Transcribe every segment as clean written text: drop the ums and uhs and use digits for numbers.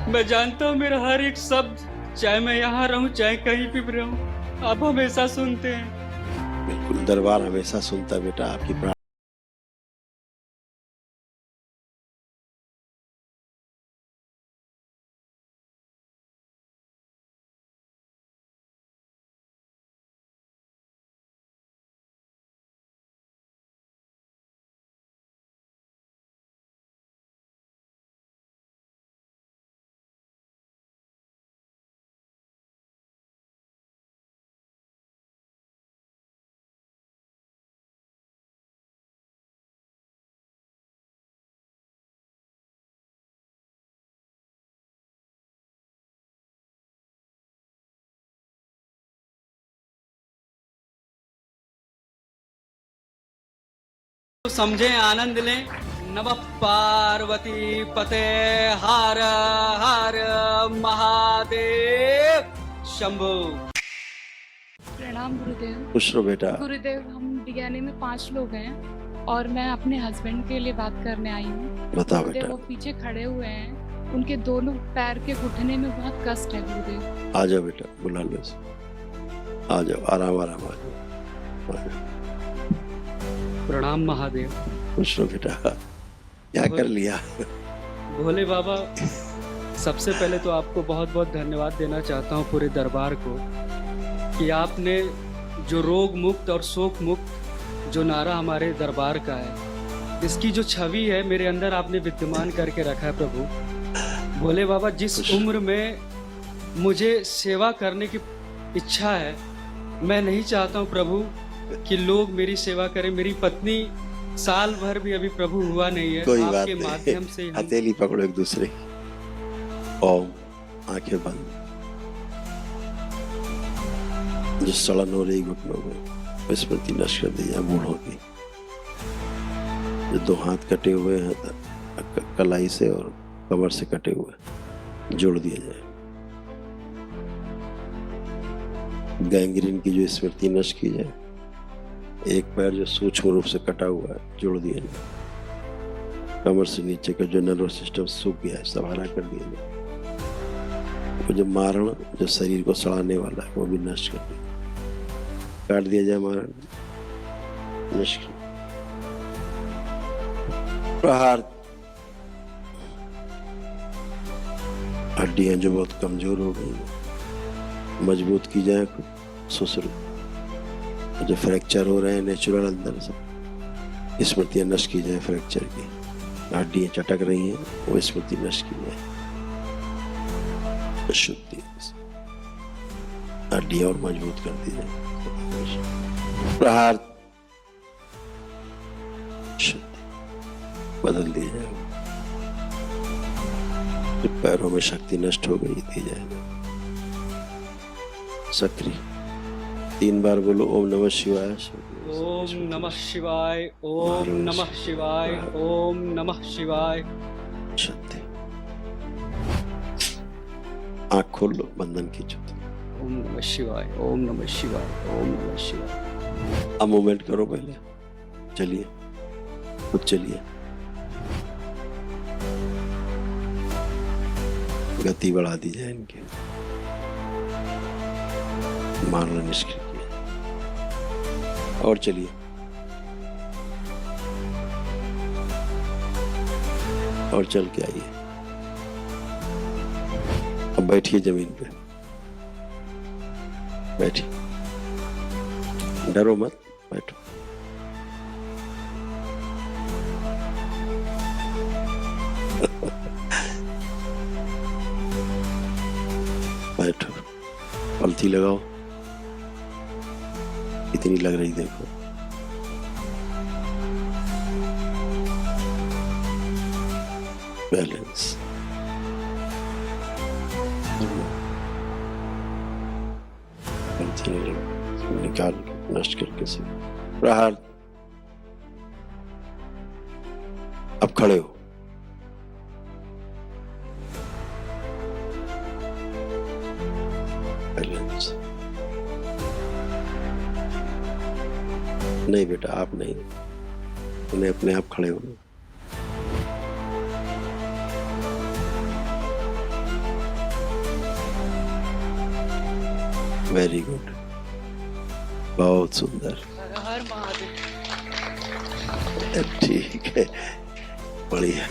मैं जानता हूँ मेरा हर एक शब्द, चाहे मैं यहाँ रहूँ चाहे कहीं भी रहूँ, आप हमेशा सुनते हैं। बिल्कुल, दरबार हमेशा सुनता बेटा आपकी प्रार्थना। तो समझे, आनंद लें। नमः पार्वती पते हर हर महादेव शंभू। प्रणाम गुरुदेव। खुश रहो बेटा। गुरुदेव, हम डिगाने में 5 लोग हैं और मैं अपने हस्बैंड के लिए बात करने आई हूँ। बताओ गुरुदेव, बेटा। वो पीछे खड़े हुए हैं, उनके दोनों पैर के घुटने में बहुत कष्ट है गुरुदेव। आ जाओ बेटा, बुला लो इसे। आ जाओ, आराम आराम आ जाओ, आ जाओ। प्रणाम महादेव। खुश रहो बेटा। क्या कर लिया? भोले बाबा, सबसे पहले तो आपको बहुत बहुत धन्यवाद देना चाहता हूँ पूरे दरबार को, कि आपने जो रोग मुक्त और शोक मुक्त जो नारा हमारे दरबार का है, इसकी जो छवि है मेरे अंदर आपने विद्यमान करके रखा है प्रभु। भोले बाबा, जिस उम्र में मुझे सेवा करने की इच्छा है, मैं नहीं चाहता हूँ प्रभु कि लोग मेरी सेवा करें। मेरी पत्नी साल भर भी अभी प्रभु हुआ नहीं है। कोई बात आपके नहीं, माध्यम से हम हथेली पकड़ो एक दूसरे की। ओम, आंखें बंद। जो सड़न हो रही घुटनों में, स्मृति नष्ट कर दी जाए बूढ़ों की। जो 2 हाथ कटे हुए हैं कलाई से और कमर से कटे हुए, जोड़ दिए जाए। गैंग्रीन की जो स्मृति नष्ट की जाए। एक पैर जो सूक्ष्म रूप से कटा हुआ है, जोड़ दिया जाए। कमर से नीचे का जो नर्वस सिस्टम सूख गया है, सवारा कर दिया जाए। वो जो मारण जो शरीर को सड़ाने वाला है, वो भी नष्ट कर दिया, काट दिया जाए। मारण नष्ट। प्रहार। हड्डियां जो बहुत कमजोर हो गई हैं, मजबूत की जाए। सुसर जो फ्रैक्चर हो रहे हैं नेचुरल अंदर से, स्मृतियां नष्ट की जाए। फ्रैक्चर की हड्डियां चटक रही हैं, वो स्मृति नष्ट की जाए। शुद्धि, हड्डियां और मजबूत कर दी जाए। प्रहार, शुद्धि बदल दी जाए। पैरों में शक्ति नष्ट हो गई, दी जाए। सक्रिय 3 बार बोलो ओम नमः शिवाय। ओम नमः शिवाय, ओम नमः शिवाय, ओम नमः शिवाय। शुद्धि। आँख खोल लो, बंधन खींचो। ओम नमः शिवाय, ओम नमः शिवाय, ओम नमः शिवाय। अब मूवमेंट करो पहले। चलिए, खुद चलिए। गति बढ़ा दी जाए इनके। मारना निष्क्रिय किया। और चलिए। और चल के आइए। अब बैठिए जमीन पे। बैठिए, डरो मत, बैठो। बैठो, पलथी लगाओ। कितनी लग रही देखो। बैलेंस। निकाल नष्ट करके से। प्रहार। अब खड़े हो। बैलेंस। नहीं बेटा, आप नहीं, उन्हें अपने आप खड़े हो। वेरी गुड, बहुत सुंदर, हर महादेव। ठीक है, बढ़िया।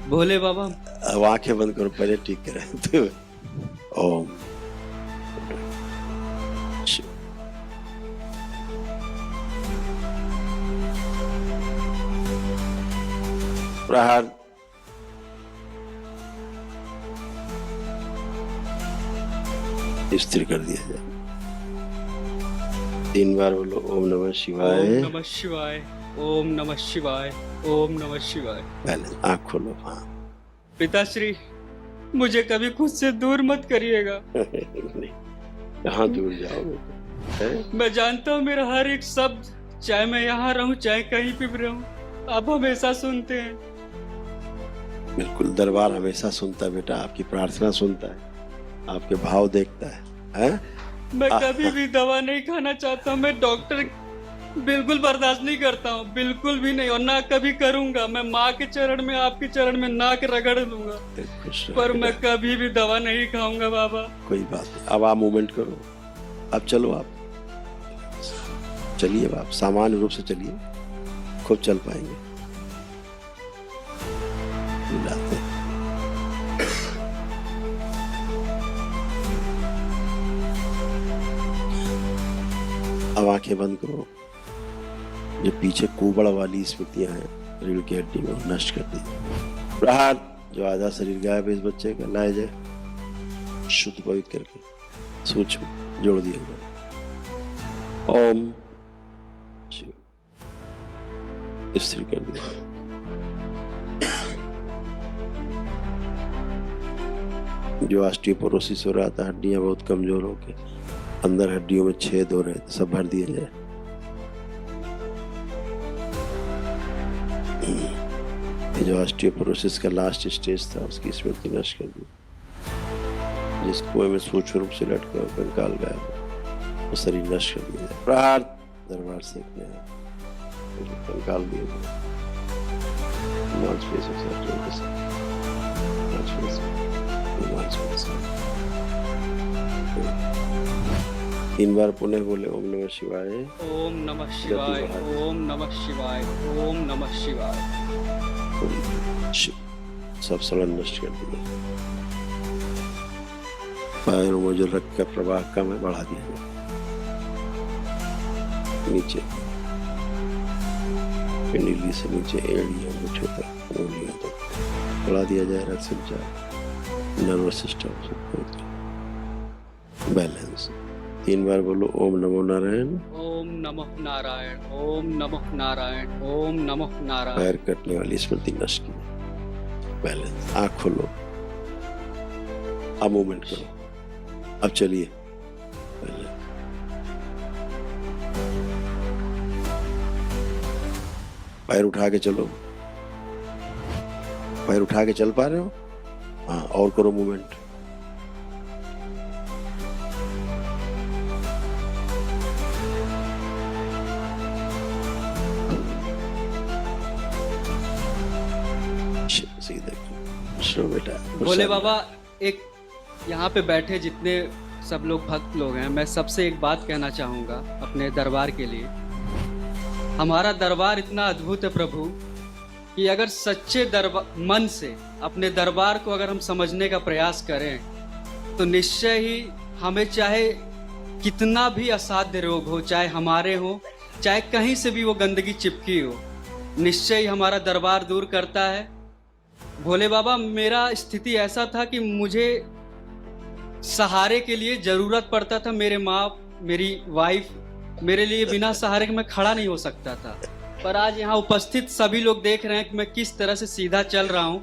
भोले बाबा, अब आंखें बंद करो, पहले ठीक करें तो ओम शिव। प्रहार स्थिर कर दिया जाए। 3 बार बोलो ओम नमः शिवाय। ओम नमः शिवाय, ओम नमः शिवाय, ओम नमः शिवाय। पहले आँख खोलो। हाँ पिताश्री, मुझे कभी खुद से दूर मत करिएगा। नहीं, कहाँ दूर जाओगे हैं? मैं जानता हूँ मेरा हर एक शब्द, चाहे मैं यहाँ रहूँ चाहे कहीं पे भी रहूँ, आप हमेशा सुनते हैं। बिल्कुल, दरबार हमेशा सुनता है बेटा, आपकी प्रार्थना सुनता है, आपके भाव देखता है, हैं? मैं कभी भी दवा नहीं खाना चाहता हूँ, मैं डॉक्टर बिल्कुल बर्दाश्त नहीं करता हूँ, बिल्कुल भी नहीं, और ना कभी करूंगा। मैं माँ के चरण में, आपके चरण में नाक रगड़ दूंगा, खुश रहो पर मैं बेटा, कभी भी दवा नहीं खाऊंगा बाबा। कोई बात नहीं। अब आप मूवमेंट करो, अब चलो, आप चलिए, आप सामान्य रूप से चलिए, खुद चल पाएंगे। बुलाते हैं। अब आंखें बंद करो। जो पीछे कुबड़ वाली स्मृतियां हैं रीढ़ की हड्डी में, नष्ट कर दी। प्रहार, जो आधा शरीर गायब है इस बच्चे का, लाया जाए शुद्ध पवित्र करके, सूक्ष्म जोड़ दिया जाए। ओम शिव, स्थिर कर दिया। जो ऑस्टियोपोरोसिस हो रहा था, हड्डियां बहुत कमजोर होके अंदर हड्डियों में छेद हो रहे थे, सब भर दिए जाए। जो ऑस्टियोपोरोसिस का लास्ट स्टेज था, उसकी स्मृति नष्ट कर दी। जिस कुएं में सूक्ष्म रूप से लटका कंकाल गायब, वो शरीर नष्ट कर दिया। प्रहार, दरबार से कंकाल दिए गए। तीन बार पुनः बोले ओम नमः शिवाय। ओम नमः शिवाय, ओम नमः शिवाय, ओम नमः शिवाय। शिव, सब सड़न नष्ट कर दिया। पैरों में जो रक्त का प्रवाह कम है, बढ़ा दिया जाए। नीचे पिंडली से नीचे एड़ियों, मुठ्ठे तक, उंगलियों तक बढ़ा दिया जाए। रक्त संचार, नर्वस सिस्टम, बैलेंस। 3 बार बोलो ओम नमो नारायण। ओम नमः नारायण, ओम नमः नारायण, ओम नमः नारायण। पैर कटने वाली स्मृति नष्ट की। बैलेंस। आँख खोलो, अब मूवमेंट करो। अब चलिए, पैर उठा के चलो। पैर उठा के चल पा रहे हो? हाँ, और करो मूवमेंट। बेटा भोले बाबा, एक यहाँ पे बैठे जितने सब लोग भक्त लोग हैं, मैं सबसे एक बात कहना चाहूँगा अपने दरबार के लिए। हमारा दरबार इतना अद्भुत है प्रभु, कि अगर सच्चे मन से अपने दरबार को अगर हम समझने का प्रयास करें, तो निश्चय ही हमें चाहे कितना भी असाध्य रोग हो, चाहे हमारे हो, चाहे कहीं से भी वो गंदगी चिपकी हो, निश्चय ही हमारा दरबार दूर करता है। भोले बाबा, मेरा स्थिति ऐसा था कि मुझे सहारे के लिए जरूरत पड़ता था। मेरे माँ, मेरी वाइफ, मेरे लिए बिना सहारे के मैं खड़ा नहीं हो सकता था। पर आज यहाँ उपस्थित सभी लोग देख रहे हैं कि मैं किस तरह से सीधा चल रहा हूँ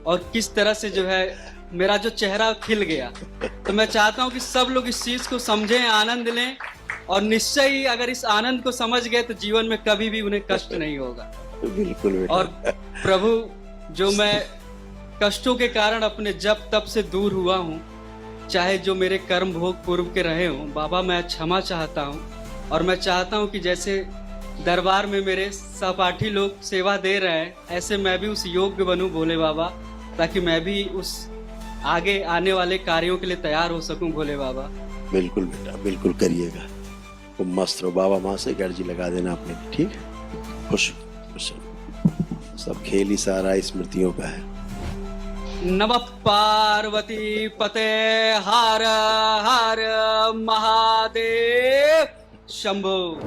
और किस तरह से जो है मेरा जो चेहरा खिल गया। तो मैं चाहता हूँ कि सब लोग इस चीज को समझें, आनंद लें, और निश्चय ही अगर इस आनंद को समझ गए तो जीवन में कभी भी उन्हें कष्ट नहीं होगा। बिल्कुल। और प्रभु, जो मैं कष्टों के कारण अपने जप तप से दूर हुआ हूँ, चाहे जो मेरे कर्म भोग पूर्व के रहे हों, बाबा मैं क्षमा चाहता हूँ। और मैं चाहता हूँ कि जैसे दरबार में मेरे सहपाठी लोग सेवा दे रहे हैं, ऐसे मैं भी उस योग्य बनूं भोले बाबा, ताकि मैं भी उस आगे आने वाले कार्यों के लिए तैयार हो सकूं भोले बाबा। बिल्कुल बेटा, बिल्कुल करिएगा। वो मस्त रहो, बाबा माँ से गर्जी लगा देना अपने लिए, ठीक है? खुश खुश रहो। सब खेल ही सारा स्मृतियों का है। नमः पार्वती पते हर हर महादेव शंभो।